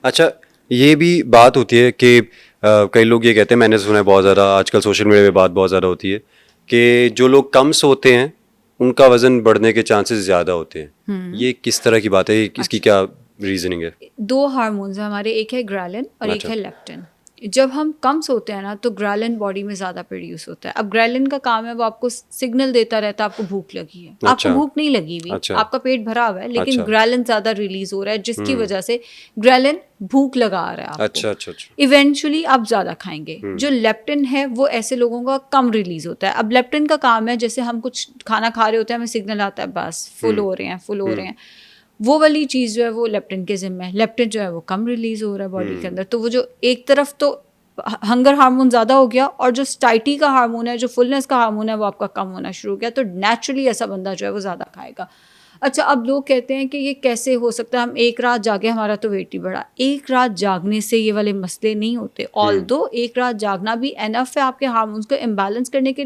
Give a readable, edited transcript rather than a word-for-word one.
अच्छा, ये भी बात होती है कि कई लोग ये कहते हैं, मैंने सुना है बहुत ज़्यादा, आजकल सोशल मीडिया पे बात बहुत ज़्यादा होती है कि जो लोग कम सोते हैं उनका वज़न बढ़ने के चांसेस ज़्यादा होते हैं। ये किस तरह की बात है? इसकी अच्छा, क्या रीजनिंग है? दो हार्मोन्स हैं हमारे, एक है ग्रेलिन और एक अच्छा। है लेप्टिन। जब हम कम सोते हैं ना तो ग्रेलिन बॉडी में ज़्यादा प्रोड्यूस होता है। अब ग्रेलिन का काम है वो आपको सिग्नल देता रहता है आपको भूख लगी है, आपको अच्छा। भूख नहीं लगी हुई, अच्छा। आपका पेट भरा हुआ है, लेकिन अच्छा। ग्रेलिन ज़्यादा रिलीज हो रहा है जिसकी वजह से ग्रेलिन भूख लगा रहा है आपको। अच्छा। अच्छा। अच्छा। इवेंचुअली आप ज़्यादा खाएंगे। जो लेप्टिन है वो ऐसे लोगों का कम रिलीज होता है। अब लेप्टिन का काम है, जैसे हम कुछ खाना खा रहे होते हैं, हमें सिग्नल आता है बस फुल हो रहे हैं, फुल हो रहे हैं, वो वाली चीज़ जो है वो लेप्टिन के जिम्मे है। लेप्टिन जो है वो कम रिलीज हो रहा है बॉडी के अंदर, तो वो जो एक तरफ तो हंगर हार्मोन ज़्यादा हो गया और जो स्टाइटी का हार्मोन है, जो फुलनेस का हार्मोन है, वो आपका कम होना शुरू हो गया, तो नेचुरली ऐसा बंदा जो है वो ज़्यादा खाएगा। अच्छा, अब लोग कहते हैं कि ये कैसे हो सकता है, हम एक रात जागे हमारा तो वेट ही बढ़ा। एक रात जागने से ये वाले मसले नहीं होते। ऑल्दो एक रात जागना भी एनफ है आपके हार्मोन्स को इम्बैलेंस करने के लिए।